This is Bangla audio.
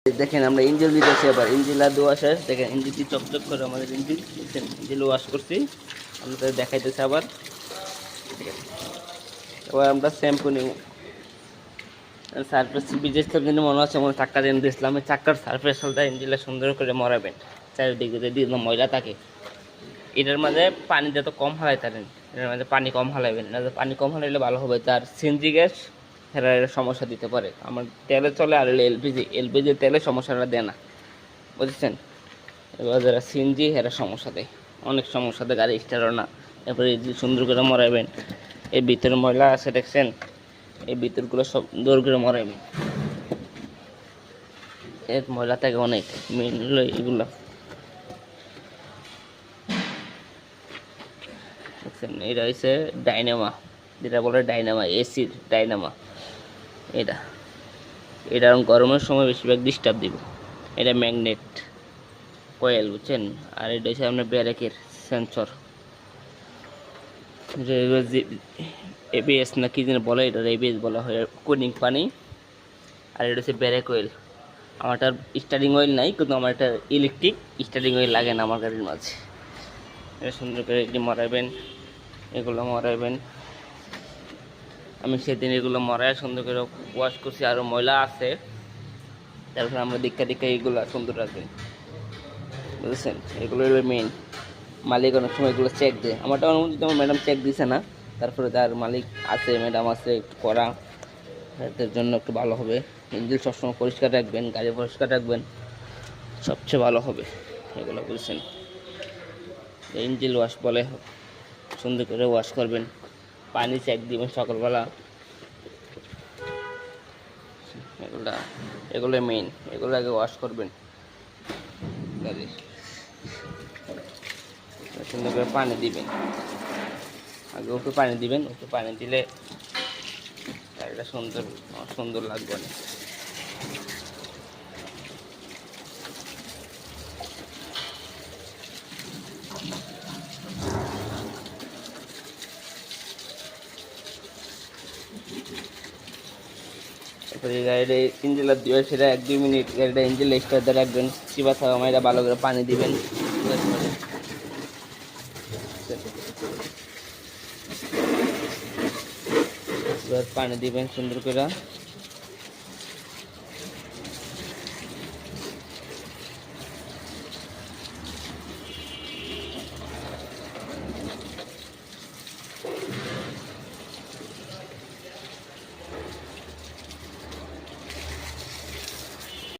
দেখেন আমরা ইঞ্জিন দিতেছি, আবার ইঞ্জিন দেওয়া শেষ। দেখেন ইঞ্জিনটি চকচক করে আমাদের ইঞ্জিন, দেখেন ইঞ্জিন ওয়াশ করছি, আমাদের দেখাইতেছে আবার। এবার আমরা শ্যাম্পু নিব। সারফেস বিজেসটা কিন্তু মনে হচ্ছে মনে চাক্কা দিয়ে দিয়েছিলাম, চাক্কার সারফেসটা ইঞ্জিনটা সুন্দর করে মরাবেন, চারিদিকে যদি ময়লা থাকে। এটার মাঝে পানি যত কম হালাই থাকেন, এটার মাঝে পানি কম হালাইবেন না, পানি কম হালাইলে ভালো হবে। তার সিএনজি গ্যাস হেরার সমস্যা দিতে পারে। আমার তেলে চলে, আর এলপিজি তেলে সমস্যাটা দেয় না, বুঝেছেন। এবার যারা সিএনজি হেরা সমস্যা দেয়, অনেক সমস্যা দেয়, গাড়ি স্টার্ট না। এরপরে সুন্দর করে মরাইবেন। এই ভিতরে ময়লা আছে দেখছেন, এই ভিতরগুলো সব দূর করে মরাইবেন। এর ময়লা থাকে অনেক, মেন হলো এগুলো। দেখছেন এটা হচ্ছে ডাইনামা, যেটা বলে ডাইনামা, এসির ডাইনামা। এটা এটা গরমের সময় বেশিরভাগ ডিস্টার্ব দিব। এটা ম্যাগনেট কয়েল, বুঝছেন। আর এটা হচ্ছে আপনার ব্যারেকের সেন্সর, এবিএস না কি যেন বলে, এটা এবিএস বলা হয়, কুলিং পানি। আর এটা হচ্ছে ব্যারেক অয়েল। আমারটার স্টার্টিং অয়েল নাই, কিন্তু আমার একটা ইলেকট্রিক স্টার্টিং অয়েল লাগে না আমার গাড়ির মাঝে। এটা সুন্দর করে এটি মরাইবেন, এগুলো মরাইবেন। আমি সেদিন এগুলো মরাই সুন্দর করে ওয়াশ করছি, আরও ময়লা আছে, তারপরে আমরা দীক্ষা এগুলো সুন্দর রাখবেন, বুঝেছেন। এগুলো হলো মেন। মালিক অনেক সময় এগুলো চেক দেয়, আমারটা অনুমতি আমার ম্যাডাম চেক দিছে না, তারপরে যার মালিক আছে ম্যাডাম আছে একটু করা, এদের জন্য একটু ভালো হবে। ইঞ্জিন সবসময় পরিষ্কার রাখবেন, গাড়ি পরিষ্কার রাখবেন, সবচেয়ে ভালো হবে এগুলো, বুঝছেন। ইঞ্জিন ওয়াশ বলে, সুন্দর করে ওয়াশ করবেন, পানি চেক দিবেন সকালবেলা। এগুলো মেইন, এগুলো আগে ওয়াশ করবেন গাড়ি। সুন্দর করে পানি দিবেন, আগে উপরে পানি দিবেন, উপরে পানি দিলে গাড়িটা সুন্দর সুন্দর লাগবে না। তারপরে গাড়িটা ইঞ্জিনটা দিয়ে সেটা 1-2 মিনিট গাড়িটা ইঞ্জিন স্টার্ট দিয়ে রাখবেন, চিবা থাকা মাইরা ভালো করে পানি দিবেন। পানি দিবেন সুন্দর করে।